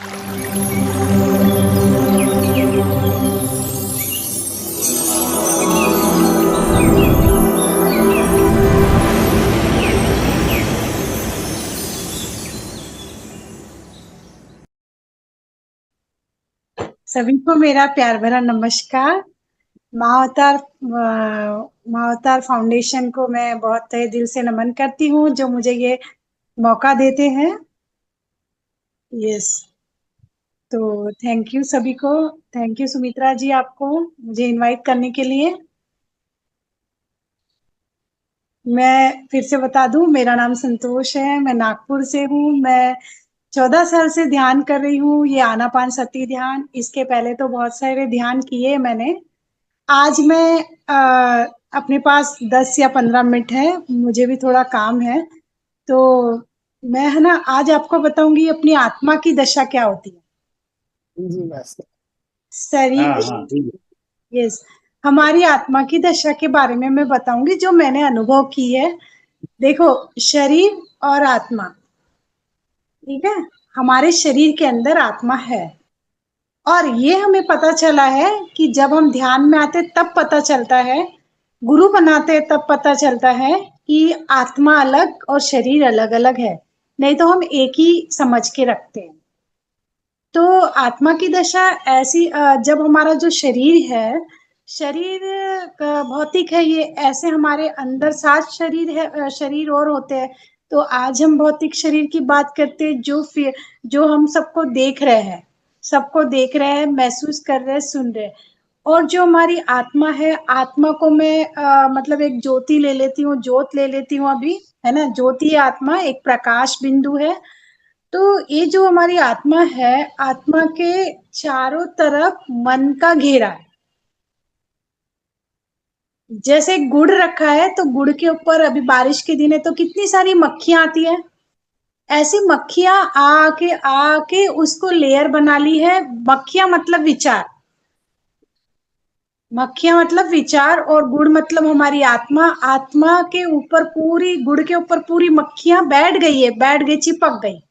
सभी को मेरा प्यार भरा नमस्कार। माँ अवतार फाउंडेशन को मैं बहुत तहे दिल से नमन करती हूँ, जो मुझे ये मौका देते हैं। यस, तो थैंक यू सभी को। थैंक यू सुमित्रा जी, आपको मुझे इनवाइट करने के लिए। मैं फिर से बता दूं, मेरा नाम संतोष है, मैं नागपुर से हूँ। मैं 14 साल से ध्यान कर रही हूँ, ये आनापानसती ध्यान। इसके पहले तो बहुत सारे ध्यान किए मैंने। आज मैं अपने पास 10 या 15 मिनट है, मुझे भी थोड़ा काम है, तो मैं है ना आज आपको बताऊंगी अपनी आत्मा की दशा क्या होती है। जी बस। हाँ शरीर, हाँ ठीक यस, हमारी आत्मा की दशा के बारे में मैं बताऊंगी जो मैंने अनुभव की है। देखो, शरीर और आत्मा, ठीक है, हमारे शरीर के अंदर आत्मा है। और ये हमें पता चला है कि जब हम ध्यान में आते तब पता चलता है, गुरु बनाते तब पता चलता है कि आत्मा अलग और शरीर अलग अलग है। नहीं तो हम एक ही समझ के रखते हैं। तो आत्मा की दशा ऐसी, जब हमारा जो शरीर है, शरीर भौतिक है, ये ऐसे हमारे अंदर 7 शरीर है, शरीर और होते हैं। तो आज हम भौतिक शरीर की बात करते हैं, जो हम सबको देख रहे हैं, सबको देख रहे हैं, महसूस कर रहे हैं, सुन रहे हैं। और जो हमारी आत्मा है, आत्मा को मैं मतलब एक ज्योति ले लेती हूँ, जोत ले लेती हूँ अभी, है ना। ज्योति आत्मा एक प्रकाश बिंदु है। तो ये जो हमारी आत्मा है, आत्मा के चारों तरफ मन का घेरा है। जैसे गुड़ रखा है, तो गुड़ के ऊपर अभी बारिश के दिन है तो कितनी सारी मक्खियां आती है। ऐसी मक्खियां आके आके उसको लेयर बना ली है। मक्खियां मतलब विचार, मक्खियां मतलब विचार, और गुड़ मतलब हमारी आत्मा। आत्मा के ऊपर पूरी, गुड़ के ऊपर पूरी मक्खियां बैठ गई है, बैठ गई, चिपक गई।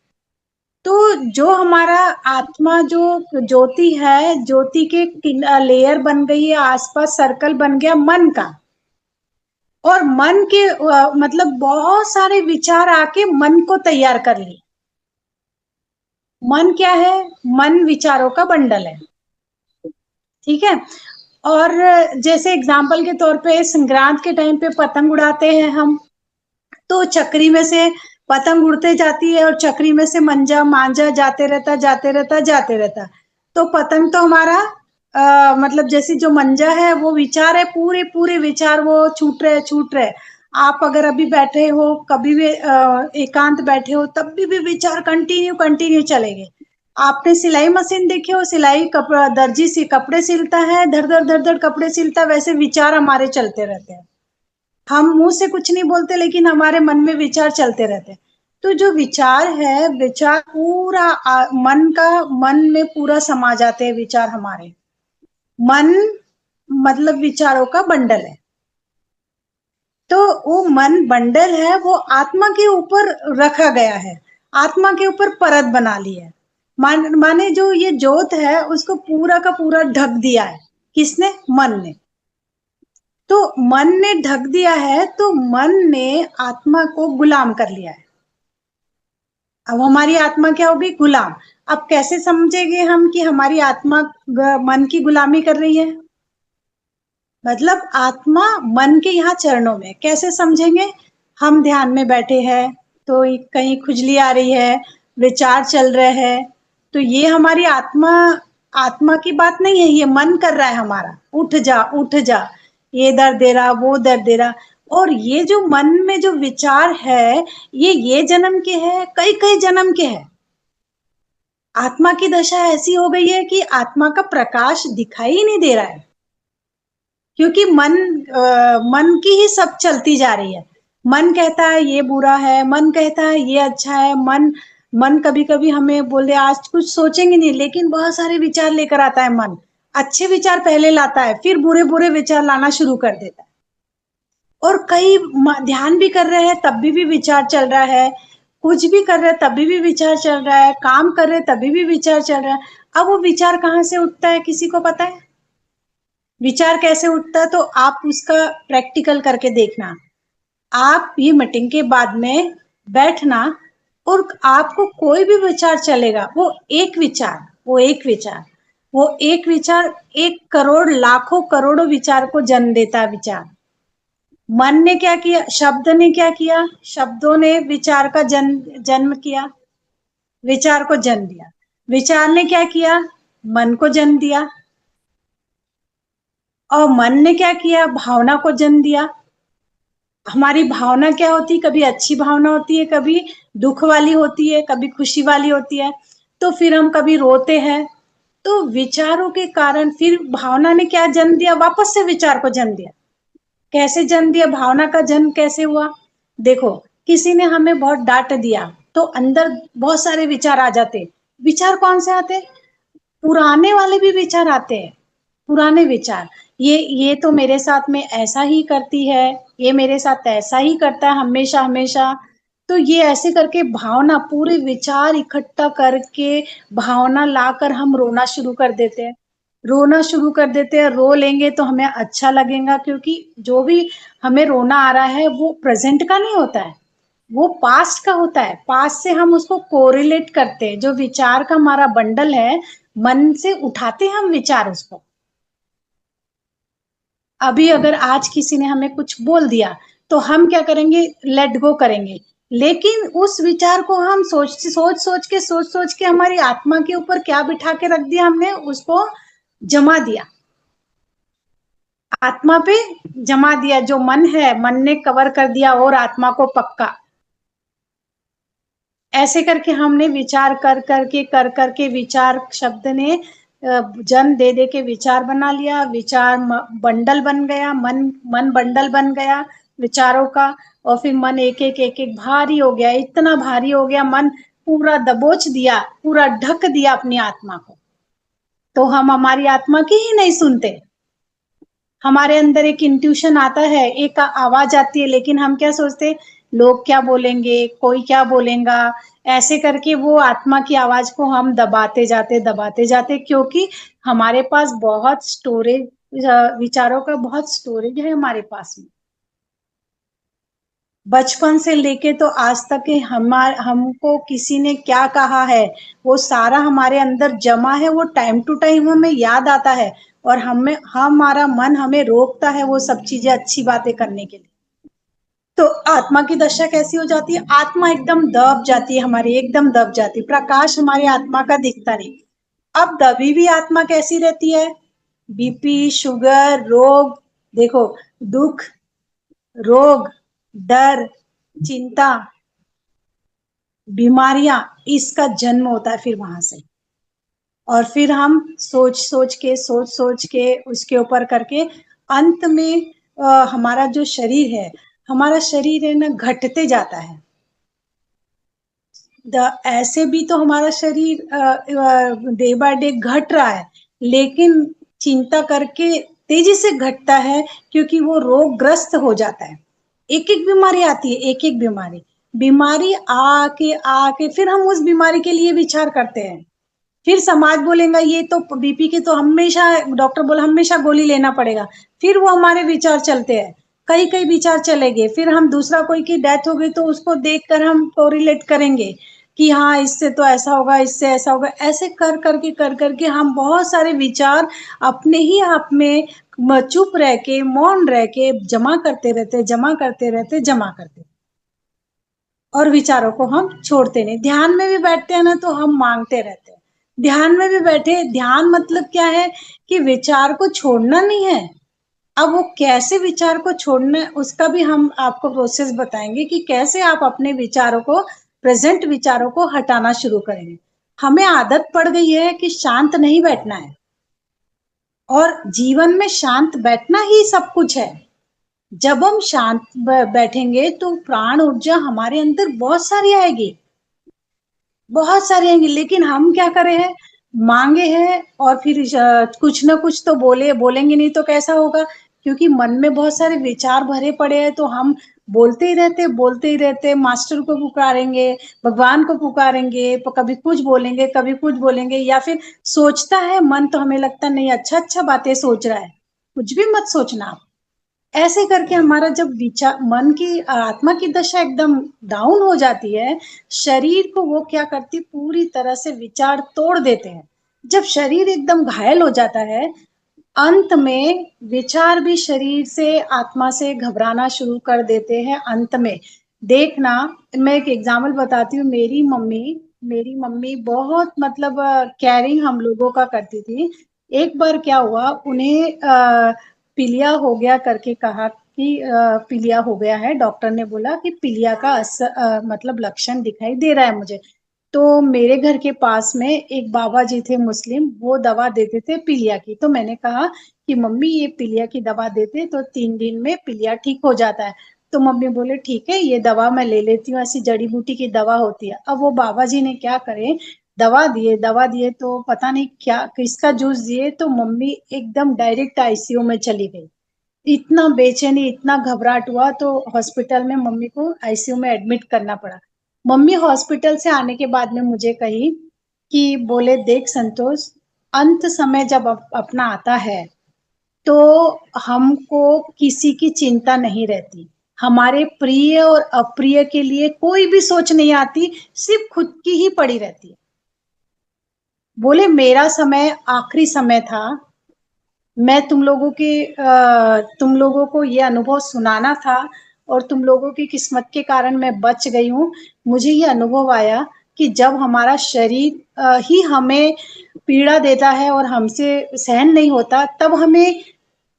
तो जो हमारा आत्मा, जो ज्योति है, ज्योति के लेयर बन गई है, आसपास सर्कल बन गया मन का। और मन के मतलब बहुत सारे विचार आके मन को तैयार कर लिए। मन क्या है? मन विचारों का बंडल है, ठीक है। और जैसे एग्जाम्पल के तौर पे संक्रांत के टाइम पे पतंग उड़ाते हैं हम, तो चक्री में से पतंग उड़ते जाती है और चक्री में से मंजा मांझा जाते रहता, जाते रहता, जाते रहता। तो पतंग तो हमारा मतलब जैसे जो मंजा है वो विचार है, पूरे पूरे विचार वो छूट रहे, छूट रहे। आप अगर अभी बैठे हो, कभी भी एकांत बैठे हो, तब भी विचार कंटिन्यू कंटिन्यू चलेंगे। आपने सिलाई मशीन देखी हो, सिलाई कपड़ा, दर्जी से कपड़े सिलता है, धड़ धड़ धड़ धड़ कपड़े सिलता है, वैसे विचार हमारे चलते रहते हैं। हम मुंह से कुछ नहीं बोलते, लेकिन हमारे मन में विचार चलते रहते हैं। तो जो विचार है, विचार पूरा मन का, मन में पूरा समा जाते हैं विचार हमारे। मन मतलब विचारों का बंडल है। तो वो मन बंडल है, वो आत्मा के ऊपर रखा गया है, आत्मा के ऊपर परत बना ली है। माने जो ये जोत है, उसको पूरा का पूरा ढक दिया है। किसने? मन ने। तो मन ने ढक दिया है, तो मन ने आत्मा को गुलाम कर लिया है। अब हमारी आत्मा क्या होगी? गुलाम। अब कैसे समझेंगे हम कि हमारी आत्मा मन की गुलामी कर रही है? मतलब आत्मा मन के यहाँ चरणों में, कैसे समझेंगे? हम ध्यान में बैठे हैं, तो कहीं खुजली आ रही है, विचार चल रहे हैं, तो ये हमारी आत्मा, आत्मा की बात नहीं है, ये मन कर रहा है हमारा, उठ जा उठ जा, ये दर्द दे रहा, वो दर्द दे रहा। और ये जो मन में जो विचार है, ये जन्म के है, कई कई जन्म के है। आत्मा की दशा ऐसी हो गई है कि आत्मा का प्रकाश दिखाई ही नहीं दे रहा है, क्योंकि मन की ही सब चलती जा रही है। मन कहता है ये बुरा है, मन कहता है ये अच्छा है। मन मन कभी कभी हमें बोले आज कुछ सोचेंगे नहीं, लेकिन बहुत सारे विचार लेकर आता है मन। अच्छे विचार पहले लाता है, फिर बुरे बुरे विचार लाना शुरू कर देता है। और कई ध्यान भी कर रहे हैं, तब भी विचार चल रहा है। कुछ भी कर रहे हैं तभी भी विचार चल रहा है, काम कर रहे हैं तभी भी विचार चल रहा है। अब वो विचार कहाँ से उठता है, किसी को पता है? विचार कैसे उठता है? तो आप उसका प्रैक्टिकल करके देखना। आप ये मीटिंग के बाद में बैठना और आपको कोई भी विचार चलेगा, वो एक विचार, वो एक विचार, वो एक विचार 1 करोड़ लाखों करोड़ों विचार को जन्म देता है। विचार, मन ने क्या किया, शब्द ने क्या किया, शब्दों ने विचार का जन्म किया, विचार को जन्म दिया। विचार ने क्या किया, मन को जन्म दिया, और मन ने क्या किया, भावना को जन्म दिया। हमारी भावना क्या होती है, कभी अच्छी भावना होती है, कभी दुख वाली होती है, कभी खुशी वाली होती है। तो फिर हम कभी रोते हैं। तो विचारों के कारण फिर भावना ने क्या जन्म दिया, वापस से विचार को जन्म दिया। कैसे जन्म दिया, भावना का जन्म कैसे हुआ? देखो, किसी ने हमें बहुत डांट दिया तो अंदर बहुत सारे विचार आ जाते। विचार कौन से आते? पुराने वाले भी विचार आते हैं, पुराने विचार। ये तो मेरे साथ में ऐसा ही करती है, ये मेरे साथ ऐसा ही करता है हमेशा हमेशा। तो ये ऐसे करके भावना, पूरे विचार इकट्ठा करके भावना लाकर हम रोना शुरू कर देते हैं। रोना शुरू कर देते हैं, रो लेंगे तो हमें अच्छा लगेगा, क्योंकि जो भी हमें रोना आ रहा है वो प्रेजेंट का नहीं होता है, वो पास्ट का होता है। पास्ट से हम उसको कोरिलेट करते हैं, जो विचार का हमारा बंडल है, मन से उठाते हैं हम विचार उसको। अभी अगर आज किसी ने हमें कुछ बोल दिया तो हम क्या करेंगे, लेट गो करेंगे। लेकिन उस विचार को हम सोच सोच के हमारी आत्मा के ऊपर क्या बिठा के रख दिया, हमने उसको जमा दिया, आत्मा पे जमा दिया। जो मन है, मन ने कवर कर दिया और आत्मा को पक्का। ऐसे करके हमने विचार कर करके विचार शब्द ने जन्म दे दे के विचार बना लिया। विचार बंडल बन गया, मन बंडल बन गया विचारों का। और फिर मन एक एक भारी हो गया, इतना भारी हो गया, मन पूरा दबोच दिया, पूरा ढक दिया अपनी आत्मा को। तो हम हमारी आत्मा की ही नहीं सुनते। हमारे अंदर एक इंट्यूशन आता है, एक आवाज आती है, लेकिन हम क्या सोचते, लोग क्या बोलेंगे, कोई क्या बोलेगा। ऐसे करके वो आत्मा की आवाज को हम दबाते जाते, क्योंकि हमारे पास बहुत स्टोरेज, विचारों का बहुत स्टोरेज है हमारे पास में। बचपन से लेके तो आज तक के हमको किसी ने क्या कहा है, वो सारा हमारे अंदर जमा है। वो टाइम टू टाइम हमें याद आता है, और हमारा मन हमें रोकता है वो सब चीजें अच्छी बातें करने के लिए। तो आत्मा की दशा कैसी हो जाती है, आत्मा एकदम दब जाती है हमारी, एकदम दब जाती है, प्रकाश हमारी आत्मा का दिखता नहीं। अब दबी भी आत्मा कैसी रहती है, बीपी, शुगर, रोग, देखो, दुख, रोग, डर, चिंता, बीमारियां, इसका जन्म होता है फिर वहां से। और फिर हम सोच सोच के उसके ऊपर करके अंत में हमारा जो शरीर है, हमारा शरीर है ना, घटते जाता है। ऐसे भी तो हमारा शरीर डे बाय डे घट रहा है, लेकिन चिंता करके तेजी से घटता है, क्योंकि वो रोगग्रस्त हो जाता है। एक एक बीमारी आती है, एक एक बीमारी, बीमारी आके आके फिर हम उस बीमारी के लिए विचार करते हैं। फिर समाज बोलेगा ये तो बीपी के तो हमेशा, डॉक्टर बोला हमेशा गोली लेना पड़ेगा। फिर वो हमारे विचार चलते हैं, कई कई विचार चलेंगे। फिर हम दूसरा कोई की डेथ हो गई तो उसको देखकर हम कोरिलेट करेंगे कि हाँ, इससे तो ऐसा होगा, इससे ऐसा होगा। ऐसे कर करके हम बहुत सारे विचार अपने ही आप में चुप रह के, मौन रह के जमा करते रहते, जमा करते रहते, जमा करते, और विचारों को हम छोड़ते नहीं। ध्यान में भी बैठते हैं ना तो हम मांगते रहते हैं। ध्यान में भी बैठे, ध्यान मतलब क्या है कि विचार को छोड़ना नहीं है। अब वो कैसे विचार को छोड़ना है, उसका भी हम आपको प्रोसेस बताएंगे कि कैसे आप अपने विचारों को, प्रेजेंट विचारों को हटाना शुरू करेंगे। हमें आदत पड़ गई है कि शांत नहीं बैठना है, और जीवन में शांत बैठना ही सब कुछ है। जब हम शांत बैठेंगे तो प्राण ऊर्जा हमारे अंदर बहुत सारी आएगी, बहुत सारी आएंगी। लेकिन हम क्या करे हैं, मांगे हैं, और फिर कुछ ना कुछ तो बोलेंगे नहीं तो कैसा होगा, क्योंकि मन में बहुत सारे विचार भरे पड़े हैं। तो हम बोलते ही रहते, मास्टर को पुकारेंगे, भगवान को पुकारेंगे, कभी कुछ बोलेंगे, कभी कुछ बोलेंगे, या फिर सोचता है मन तो हमें लगता नहीं अच्छा अच्छा बातें सोच रहा है, कुछ भी मत सोचना आप। ऐसे करके हमारा जब विचार, मन की, आत्मा की दशा एकदम डाउन हो जाती है, शरीर को वो क्या करती, पूरी तरह से विचार तोड़ देते हैं। जब शरीर एकदम घायल हो जाता है, अंत में विचार भी शरीर से, आत्मा से घबराना शुरू कर देते हैं। अंत में देखना, मैं एक एग्जाम्पल बताती हूँ। मेरी मम्मी बहुत मतलब केयरिंग हम लोगों का करती थी। एक बार क्या हुआ, उन्हें पीलिया हो गया करके कहा कि पीलिया हो गया है, डॉक्टर ने बोला कि पीलिया का मतलब लक्षण दिखाई दे रहा है मुझे। तो मेरे घर के पास में एक बाबा जी थे मुस्लिम, वो दवा देते थे पीलिया की। तो मैंने कहा कि मम्मी ये पीलिया की दवा देते तो 3 दिन में पीलिया ठीक हो जाता है। तो मम्मी बोले ठीक है, ये दवा मैं ले लेती हूँ, ऐसी जड़ी बूटी की दवा होती है। अब वो बाबा जी ने क्या करे, दवा दिए तो पता नहीं क्या किसका जूस दिए, तो मम्मी एकदम डायरेक्ट आईसीयू में चली गई। इतना बेचैनी, इतना घबराहट हुआ, तो हॉस्पिटल में मम्मी को आईसीयू में एडमिट करना पड़ा। मम्मी हॉस्पिटल से आने के बाद में मुझे कही कि बोले देख संतोष, अंत समय जब अपना आता है तो हमको किसी की चिंता नहीं रहती, हमारे प्रिय और अप्रिय के लिए कोई भी सोच नहीं आती, सिर्फ खुद की ही पड़ी रहती है। बोले मेरा समय आखिरी समय था, मैं तुम लोगों को ये अनुभव सुनाना था, और तुम लोगों की किस्मत के कारण मैं बच गई हूँ। मुझे ये अनुभव आया कि जब हमारा शरीर ही हमें पीड़ा देता है और हमसे सहन नहीं होता, तब हमें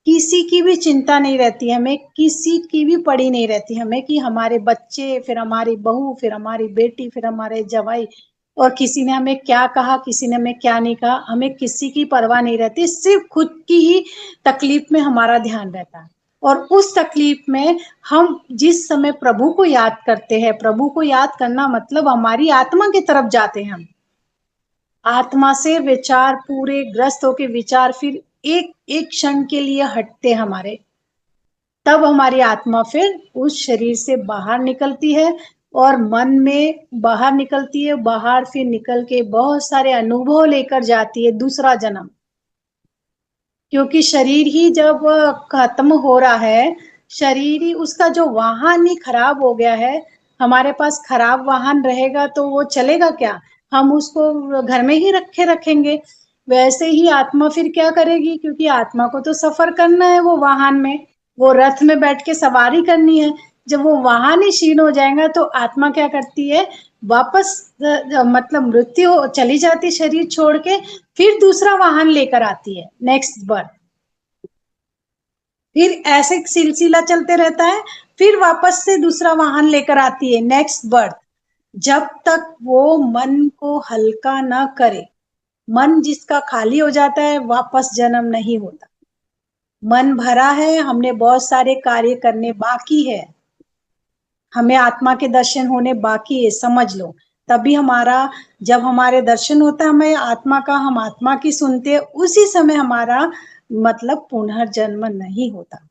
किसी की भी चिंता नहीं रहती, हमें किसी की भी पड़ी नहीं रहती, हमें कि हमारे बच्चे, फिर हमारी बहू, फिर हमारी बेटी, फिर हमारे जवाई, और किसी ने हमें क्या कहा, किसी ने हमें क्या नहीं कहा, हमें किसी की परवाह नहीं रहती, सिर्फ खुद की ही तकलीफ में हमारा ध्यान रहता है। और उस तकलीफ में हम जिस समय प्रभु को याद करते हैं, प्रभु को याद करना मतलब हमारी आत्मा की तरफ जाते हैं हम, आत्मा से विचार पूरे ग्रस्त होके विचार फिर एक एक क्षण के लिए हटते हमारे, तब हमारी आत्मा फिर उस शरीर से बाहर निकलती है और मन में बाहर निकलती है, बाहर फिर निकल के बहुत सारे अनुभव लेकर जाती है दूसरा जन्म। क्योंकि शरीर ही जब खत्म हो रहा है, शरीर ही, उसका जो वाहन ही खराब हो गया है, हमारे पास खराब वाहन रहेगा तो वो चलेगा क्या, हम उसको घर में ही रखेंगे। वैसे ही आत्मा फिर क्या करेगी, क्योंकि आत्मा को तो सफर करना है, वो वाहन में, वो रथ में बैठ के सवारी करनी है। जब वो वाहन ही क्षीण हो जाएगा तो आत्मा क्या करती है, वापस मतलब मृत्यु चली जाती शरीर छोड़ के, फिर दूसरा वाहन लेकर आती है, नेक्स्ट बर्थ। फिर ऐसे सिलसिला चलते रहता है, फिर वापस से दूसरा वाहन लेकर आती है, नेक्स्ट बर्थ। जब तक वो मन को हल्का न करे, मन जिसका खाली हो जाता है, वापस जन्म नहीं होता। मन भरा है, हमने बहुत सारे कार्य करने बाकी है, हमें आत्मा के दर्शन होने बाकी है, समझ लो। तभी हमारा, जब हमारे दर्शन होता है हमें आत्मा का, हम आत्मा की सुनते हैं, उसी समय हमारा मतलब पुनर्जन्म नहीं होता।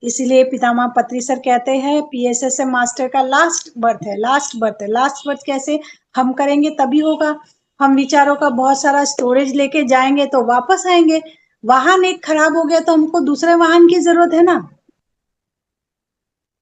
इसलिए पितामह पत्री सर कहते हैं पीएसएसएम मास्टर का लास्ट बर्थ है, लास्ट बर्थ है। लास्ट बर्थ कैसे हम करेंगे, तभी होगा। हम विचारों का बहुत सारा स्टोरेज लेके जाएंगे तो वापस आएंगे। वाहन एक खराब हो गया तो हमको दूसरे वाहन की जरूरत है ना,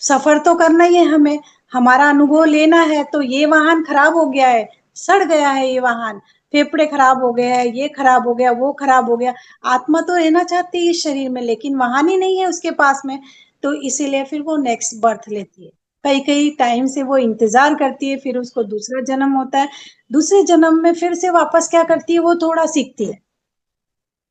सफर तो करना ही है हमें, हमारा अनुभव लेना है। तो ये वाहन खराब हो गया है, सड़ गया है ये वाहन, फेफड़े खराब हो गए हैं, ये खराब हो गया, वो खराब हो गया। आत्मा तो रहना चाहती है इस शरीर में, लेकिन वाहन ही नहीं है उसके पास में, तो इसीलिए फिर वो नेक्स्ट बर्थ लेती है। कई कई टाइम से वो इंतजार करती है, फिर उसको दूसरा जन्म होता है। दूसरे जन्म में फिर से वापस क्या करती है, वो थोड़ा सीखती है।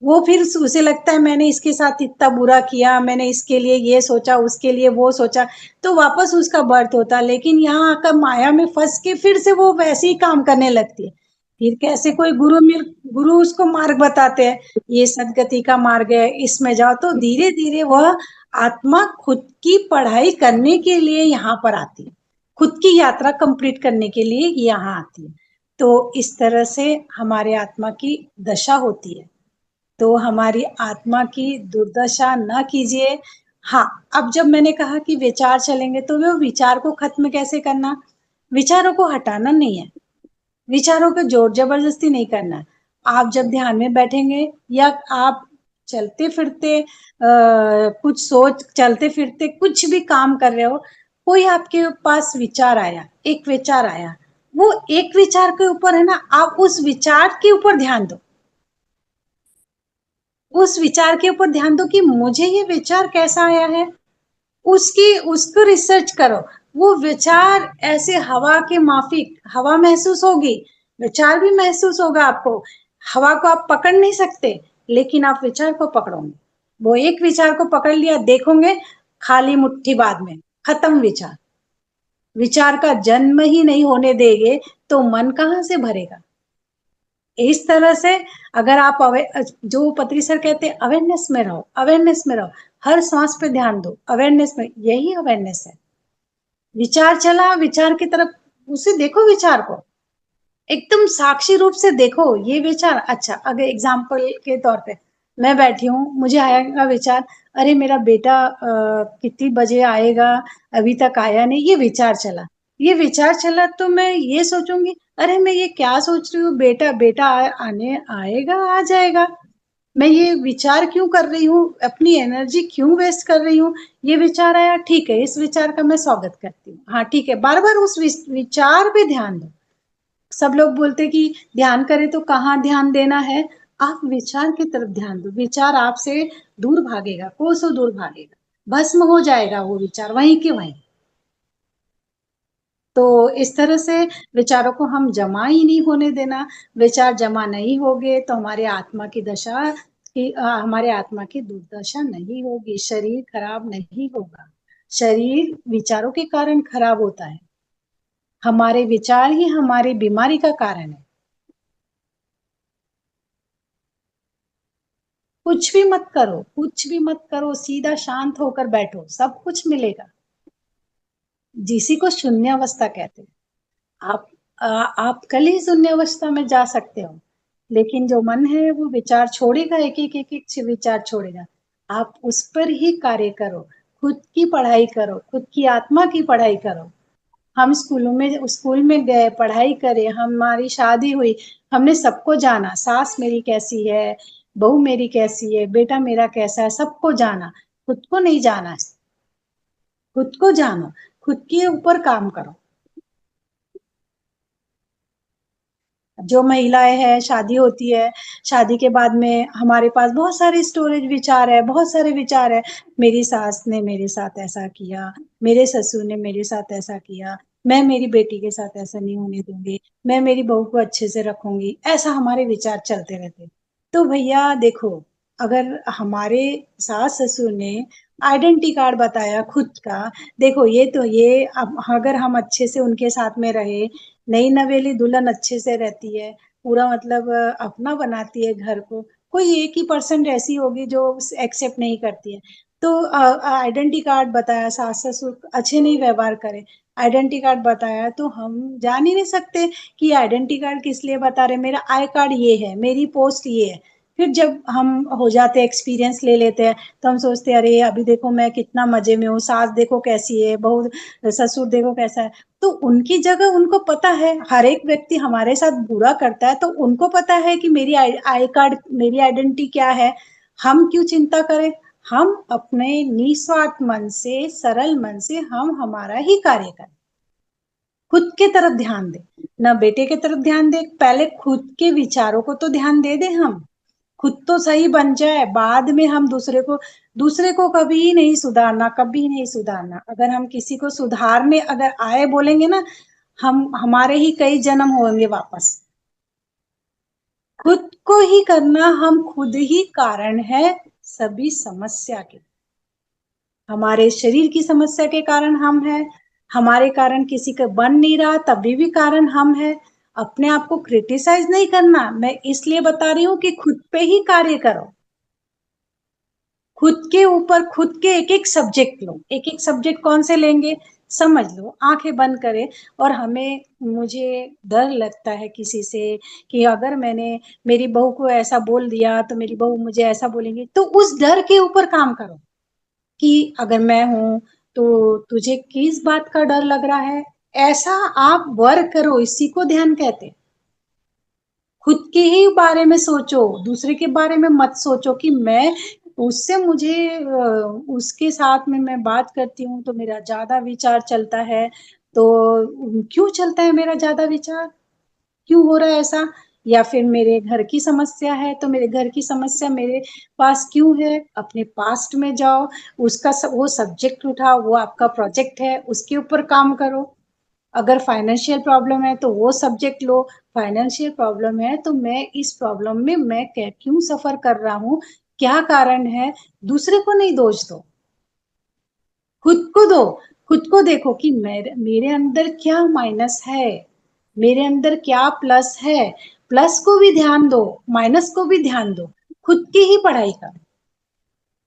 वो फिर उसे लगता है मैंने इसके साथ इतना बुरा किया, मैंने इसके लिए ये सोचा, उसके लिए वो सोचा, तो वापस उसका बर्थ होता। लेकिन यहाँ आकर माया में फंस के फिर से वो वैसे ही काम करने लगती है। फिर कैसे कोई गुरु उसको मार्ग बताते हैं, ये सदगति का मार्ग है, इसमें जाओ, तो धीरे धीरे वह आत्मा खुद की पढ़ाई करने के लिए यहाँ पर आती है, खुद की यात्रा कंप्लीट करने के लिए यहाँ आती है। तो इस तरह से हमारे आत्मा की दशा होती है। तो हमारी आत्मा की दुर्दशा न कीजिए, हाँ, अब जब मैंने कहा कि विचार चलेंगे तो वो विचार को खत्म कैसे करना, विचारों को हटाना नहीं है, विचारों को जोर जबरदस्ती नहीं करना। आप जब ध्यान में बैठेंगे या आप चलते फिरते कुछ सोच चलते फिरते कुछ भी काम कर रहे हो, कोई आपके पास विचार आया, एक विचार आया, वो एक विचार के ऊपर है ना, आप उस विचार के ऊपर ध्यान दो, उस विचार के ऊपर ध्यान दो कि मुझे ये विचार कैसा आया है, उसकी उसको रिसर्च करो। वो विचार ऐसे हवा के माफिक, हवा महसूस होगी, विचार भी महसूस होगा आपको। हवा को आप पकड़ नहीं सकते, लेकिन आप विचार को पकड़ोगे। वो एक विचार को पकड़ लिया, देखोगे खाली मुट्ठी बाद में खत्म विचार। विचार का जन्म ही नहीं होने देंगे तो मन कहां से भरेगा। इस तरह से अगर आप जो पत्री सर कहते हैं अवेयरनेस में रहो, अवेयरनेस में रहो, हर सांस पे ध्यान दो, अवेयरनेस में, यही अवेयरनेस है। विचार चला, विचार की तरफ उसे देखो, विचार को एकदम साक्षी रूप से देखो, ये विचार। अच्छा, अगर एग्जाम्पल के तौर पे मैं बैठी हूँ, मुझे आएगा विचार, अरे मेरा बेटा कितनी बजे आएगा, अभी तक आया नहीं, ये विचार चला। ये विचार चला तो मैं ये सोचूंगी, अरे मैं ये क्या सोच रही हूँ, बेटा बेटा आने आएगा, आ जाएगा। मैं ये विचार क्यों कर रही हूँ, अपनी एनर्जी क्यों वेस्ट कर रही हूँ। ये विचार आया, ठीक है, इस विचार का मैं स्वागत करती हूँ, हाँ ठीक है, बार बार उस विचार पे ध्यान दो। सब लोग बोलते कि ध्यान करें तो कहाँ ध्यान देना है, आप विचार की तरफ ध्यान दो, विचार आपसे दूर भागेगा, कोसों दूर भागेगा, भस्म हो जाएगा वो विचार वहीं के वहीं। तो इस तरह से विचारों को हम जमा ही नहीं होने देना। विचार जमा नहीं होंगे तो हमारे आत्मा की दशा की हमारे आत्मा की दुर्दशा नहीं होगी, शरीर खराब नहीं होगा। शरीर विचारों के कारण खराब होता है, हमारे विचार ही हमारी बीमारी का कारण है। कुछ भी मत करो, कुछ भी मत करो, सीधा शांत होकर बैठो, सब कुछ मिलेगा। जिसी को शून्य अवस्था कहते हैं। आप कल ही शून्य अवस्था में जा सकते हो, लेकिन जो मन है वो विचार छोड़ेगा, एक एक विचार छोड़ेगा। आप उस पर ही कार्य करो, खुद की पढ़ाई करो, खुद की आत्मा की पढ़ाई करो। हम स्कूल में गए, पढ़ाई करे, हमारी शादी हुई, हमने सबको जाना, सास मेरी कैसी है, बहू मेरी कैसी है, बेटा मेरा कैसा है, सबको जाना। खुद को नहीं जाना है, खुद को जानो, खुद के ऊपर काम करो। जो महिलाएं हैं, शादी होती है, शादी के बाद में हमारे पास बहुत सारे स्टोरेज विचार है, बहुत सारे विचार है। मेरी सास ने मेरे साथ ऐसा किया, मेरे ससुर ने मेरे साथ ऐसा किया, मैं मेरी बेटी के साथ ऐसा नहीं होने दूंगी, मैं मेरी बहू को अच्छे से रखूंगी, ऐसा हमारे विचार चलते रहते हैं। तो भैया देखो, अगर हमारे सास ससुर ने आइडेंटिटी कार्ड बताया खुद का, देखो ये तो ये, अब अगर हम अच्छे से उनके साथ में रहे, नई नवेली दुल्हन अच्छे से रहती है, पूरा मतलब अपना बनाती है घर को, कोई एक ही परसेंट ऐसी होगी जो एक्सेप्ट नहीं करती है। तो आइडेंटिटी कार्ड बताया, सास ससुर अच्छे नहीं व्यवहार करे, आइडेंटिटी कार्ड बताया, तो हम जान ही नहीं सकते कि आइडेंटिटी कार्ड किस लिए बता रहे, मेरा आई कार्ड ये है, मेरी पोस्ट ये है। फिर जब हम हो जाते हैं, एक्सपीरियंस ले लेते हैं, तो हम सोचते हैं अरे अभी देखो मैं कितना मजे में हूँ, सास देखो कैसी है, बहू ससुर देखो कैसा है। तो उनकी जगह उनको पता है, हर एक व्यक्ति हमारे साथ बुरा करता है तो उनको पता है कि मेरी आई कार्ड, मेरी आइडेंटिटी क्या है। हम क्यों चिंता करें, हम अपने निस्वार्थ मन से, सरल मन से हम हमारा ही कार्य करें, खुद के तरफ ध्यान दे, ना बेटे के तरफ ध्यान दे, पहले खुद के विचारों को तो ध्यान दे दे। हम खुद तो सही बन जाए, बाद में हम दूसरे को कभी नहीं सुधारना, कभी नहीं सुधारना। अगर हम किसी को सुधारने अगर आए बोलेंगे ना, हम हमारे ही कई जन्म होंगे वापस। खुद को ही करना, हम खुद ही कारण है सभी समस्या के। हमारे शरीर की समस्या के कारण हम हैं, हमारे कारण किसी का बन नहीं रहा तभी भी कारण हम हैं। अपने आप को क्रिटिसाइज नहीं करना, मैं इसलिए बता रही हूँ कि खुद पे ही कार्य करो, खुद के ऊपर, खुद के एक एक सब्जेक्ट लो, एक एक सब्जेक्ट कौन से लेंगे, समझ लो, आंखें बंद करें। और मुझे डर लगता है किसी से कि अगर मैंने मेरी बहू को ऐसा बोल दिया तो मेरी बहू मुझे ऐसा बोलेंगी, तो उस डर के ऊपर काम करो। कि अगर मैं हूं तो तुझे किस बात का डर लग रहा है, ऐसा आप वर्क करो, इसी को ध्यान कहते हैं। खुद के ही बारे में सोचो, दूसरे के बारे में मत सोचो कि मैं उससे मुझे उसके साथ में मैं बात करती हूँ तो मेरा ज्यादा विचार चलता है। तो क्यों चलता है मेरा ज्यादा विचार, क्यों हो रहा है ऐसा? या फिर मेरे घर की समस्या है तो मेरे घर की समस्या मेरे पास क्यों है? अपने पास्ट में जाओ, उसका वो सब्जेक्ट उठाओ, वो आपका प्रोजेक्ट है, उसके ऊपर काम करो। अगर फाइनेंशियल प्रॉब्लम है तो वो सब्जेक्ट लो। फाइनेंशियल प्रॉब्लम है तो मैं इस प्रॉब्लम में मैं क्यों सफर कर रहा हूँ, क्या कारण है? दूसरे को नहीं दोष दो, खुद को दो। खुद को देखो कि मेरे मेरे अंदर क्या माइनस है, मेरे अंदर क्या प्लस है। प्लस को भी ध्यान दो, माइनस को भी ध्यान दो, खुद की ही पढ़ाई करो,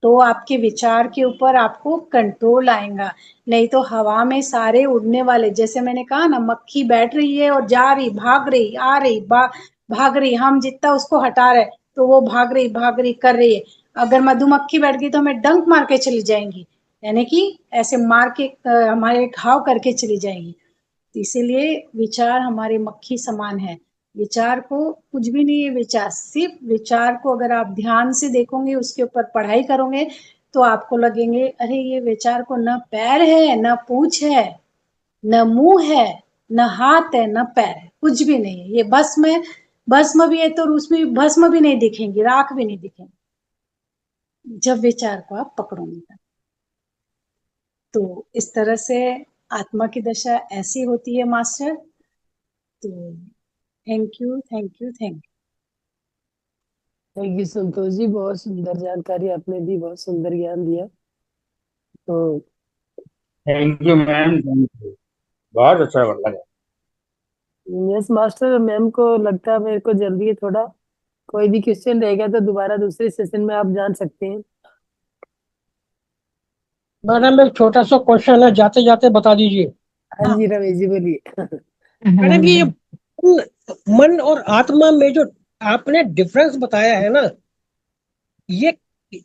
तो आपके विचार के ऊपर आपको कंट्रोल आएगा। नहीं तो हवा में सारे उड़ने वाले, जैसे मैंने कहा ना, मक्खी बैठ रही है और जा रही, भाग रही, आ रही, भाग रही, हम जितना उसको हटा रहे तो वो भाग रही कर रही है। अगर मधुमक्खी बैठ गई तो हमें डंक मार के चली जाएंगी, यानी कि ऐसे मार के हमारे घाव करके चली जाएंगी। तो इसीलिए विचार हमारे मक्खी समान है। विचार को कुछ भी नहीं है, विचार सिर्फ विचार को अगर आप ध्यान से देखोगे, उसके ऊपर पढ़ाई करोगे तो आपको लगेंगे अरे ये विचार को न पैर है, न पूंछ है, न मुंह है, न हाथ है, न पैर है, कुछ भी नहीं है। ये भस्म है, भस्म भी है तो उसमें भस्म भी नहीं दिखेंगी, राख भी नहीं दिखेंगी जब विचार को आप पकड़ोगे। तो इस तरह से आत्मा की दशा ऐसी होती है मास्टर। तो thank you, thank you, thank thank you Santosh ji, बहुत सुंदर जानकारी आपने दी, बहुत सुंदर ज्ञान दिया। तो thank you ma'am, thank you, बहुत अच्छा लगा। यस मास्टर, मैम को लगता है मेरे को जल्दी है थोड़ा, कोई भी क्वेश्चन रहेगा तो दोबारा दूसरे सेशन में आप जान सकते हैं। मैडम एक छोटा सा क्वेश्चन है, जाते जाते बता दीजिए। हाँ जी रमेश जी बोलिए। मैडम ये मन और आत्मा में जो आपने डिफरेंस बताया है ना, ये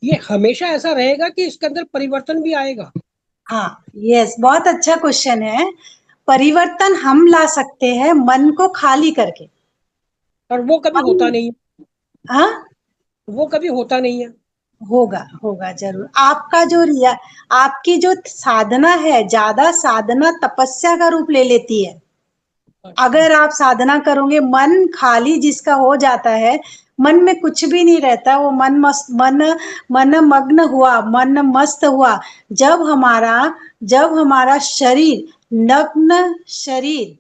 ये हमेशा ऐसा रहेगा कि इसके अंदर परिवर्तन भी आएगा? हाँ, यस, बहुत अच्छा क्वेश्चन है। परिवर्तन हम ला सकते हैं मन को खाली करके। और वो कभी होता नहीं है, हाँ, वो कभी होता नहीं है। होगा, होगा जरूर। आपका जो आपकी जो साधना है, ज्यादा साधना तपस्या का रूप ले लेती है। अगर आप साधना करोगे, मन खाली जिसका हो जाता है, मन में कुछ भी नहीं रहता, वो मन मस्त, मन मग्न हुआ, मन मस्त हुआ। जब हमारा शरीर, नग्न शरीर,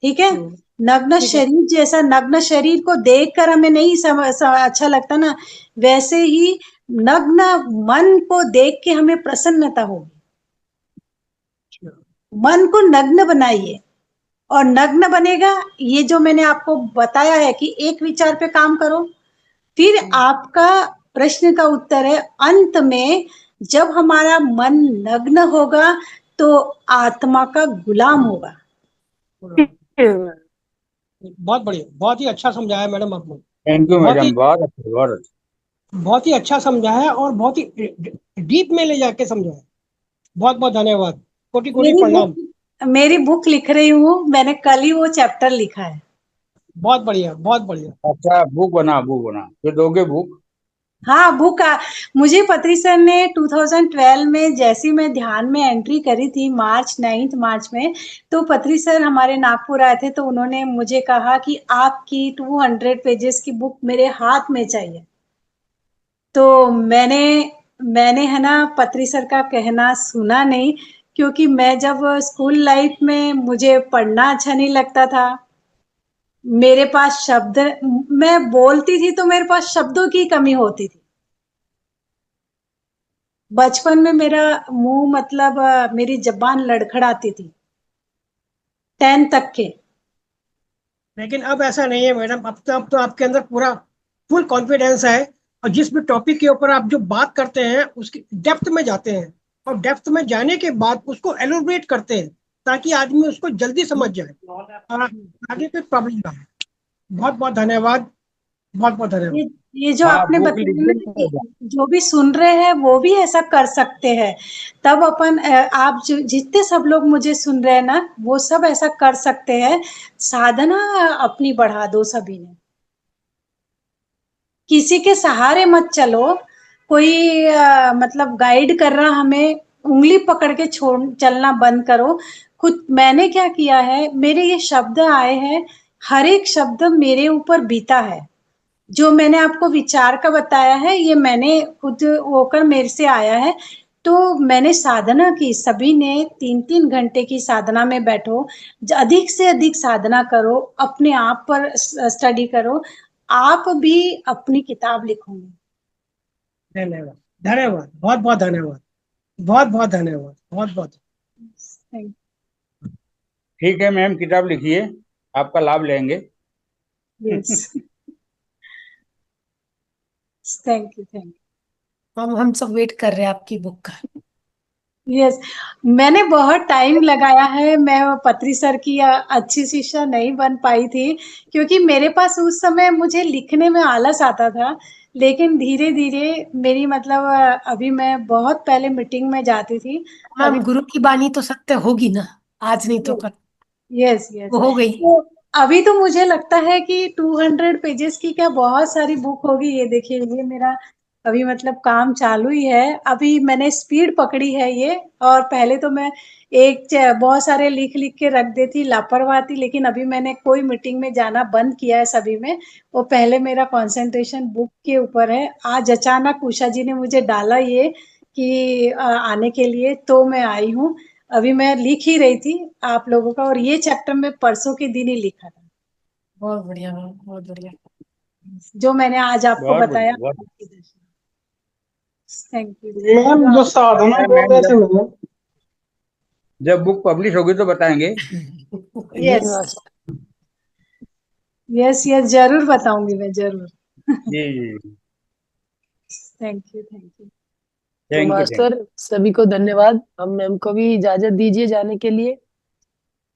ठीक है, नग्न ठीक है। शरीर, जैसा नग्न शरीर को देखकर हमें नहीं अच्छा लगता ना, वैसे ही नग्न मन को देख के हमें प्रसन्नता होगी। मन को नग्न बनाइए, और नग्न बनेगा। ये जो मैंने आपको बताया है कि एक विचार पे काम करो, फिर आपका प्रश्न का उत्तर है अंत में, जब हमारा मन नग्न होगा तो आत्मा का गुलाम होगा। बहुत बढ़िया, बहुत ही अच्छा समझाया मैडम आपने। थैंक यू बहुत ही मैडम, बहुत अच्छा, बहुत अच्छा। बहुत ही अच्छा समझाया और बहुत ही डीप में ले जाके समझाया। बहुत बहुत धन्यवाद, कोटि कोटि मेरी प्रणाम। बुक मेरी बुक लिख रही हूँ, मैंने कल ही वो चैप्टर लिखा है। बहुत बढ़िया, बहुत बढ़िया। अच्छा, बुक बना फिर दोगे बुक? हाँ, बुक मुझे पत्री सर ने 2012 में, जैसी मैं ध्यान में एंट्री करी थी, मार्च 9 मार्च में, तो पत्री सर हमारे नागपुर आए थे, तो उन्होंने मुझे कहा कि आपकी 200 पेजेस की बुक मेरे हाथ में चाहिए। तो मैंने है ना, पत्री सर का कहना सुना नहीं, क्योंकि मैं जब स्कूल लाइफ में, मुझे पढ़ना अच्छा नहीं लगता था। मेरे पास शब्द, मैं बोलती थी तो मेरे पास शब्दों की कमी होती थी। बचपन में मेरा मुंह, मतलब मेरी जबान लड़खड़ाती थी 10 तक के। लेकिन अब ऐसा नहीं है मैडम, अब तो आपके अंदर पूरा फुल कॉन्फिडेंस है। और जिस भी टॉपिक के ऊपर आप जो बात करते हैं उसकी डेप्थ में जाते हैं, और डेप्थ में जाने के बाद उसको एलोबरेट करते हैं ताकि आदमी उसको जल्दी समझ जाए और आगे कोई प्रॉब्लम ना हो। बहुत बहुत धन्यवाद। बहुत बहुत धन्यवाद। ये जो हाँ, आपने बुक लिख बताया ना देंगे। कि जो भी सुन रहे हैं वो भी ऐसा कर सकते हैं, तब अपन आप जो जितने सब लोग मुझे सुन रहे हैं ना, वो सब ऐसा कर सकते हैं। साधना अपनी बढ़ा दो सभी ने, किसी के सहारे मत चलो। कोई मतलब गाइड कर रहा हमें, उंगली पकड़ के छोड़ चलना बंद करो। खुद मैंने क्या किया है, मेरे ये शब्द आए हैं, हर एक शब्द मेरे ऊपर बीता है। जो मैंने आपको विचार का बताया है, ये मैंने खुद होकर मेरे से आया है। तो मैंने साधना की, सभी ने 3-3 घंटे की साधना में बैठो, अधिक से अधिक साधना करो, अपने आप पर स्टडी करो, आप भी अपनी किताब लिखोगे। धन्यवाद, धन्यवाद, बहुत बहुत धन्यवाद, बहुत बहुत धन्यवाद, बहुत बहुत। थैंक ठीक है मैम, किताब लिखिए, आपका लाभ लेंगे। Yes, thank you, thank you. हम सब वेट कर रहे हैं आपकी बुक का। यस, मैंने बहुत टाइम लगाया है। मैं पत्री सर की अच्छी शिष्या नहीं बन पाई थी, क्योंकि मेरे पास उस समय मुझे लिखने में आलस आता था। लेकिन धीरे धीरे मेरी मतलब अभी मैं बहुत पहले मीटिंग में जाती थी। अभी मैम गुरु की बानी तो सत्य होगी ना, आज नहीं तो कल यस यस, वो हो गई। तो अभी तो मुझे लगता है कि 200 पेजेस की क्या बहुत सारी बुक होगी। ये देखिए, ये मेरा अभी मतलब काम चालू ही है। अभी मैंने स्पीड पकड़ी है ये, और पहले तो मैं बहुत सारे लिख लिख के रख देती, लापरवाह थी। लेकिन अभी मैंने कोई मीटिंग में जाना बंद किया है सभी में। वो पहले मेरा कंसंट्रेशन बुक के ऊपर है। आज अचानक उषा जी ने मुझे डाला ये कि आने के लिए, तो मैं आई हूँ। अभी मैं लिख ही रही थी आप लोगों का, और ये चैप्टर में परसों के दिन ही लिखा था, बहुत बढ़िया मैम, बहुत बढ़िया। जो मैंने आज आपको बहुत बताया। बढ़िया, बहुत थैंक यू। मैम जो साधना बढ़िया। बोल मैम रहे थे मैम, जब बुक पब्लिश होगी तो बताएंगे। जी यस मास्टर। यस यस, जरूर बताऊंगी मैं, जरूर। जी जी, थैंक यू, थैंक यू। तो थैंक यू, थैंक मास्टर सभी को धन्यवाद, हम मैम को भी इजाजत दीजिए जाने के लिए।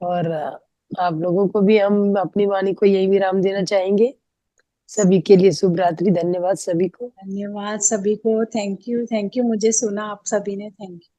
और आप लोगों को भी हम अपनी वाणी को यही विराम देना चाहेंगे। सभी के लिए शुभ रात्रि, धन्यवाद सभी को। धन्यवाद सभी को, थैंक यू, थैंक यू। मुझे सुना आप सभी ने, थैंक यू।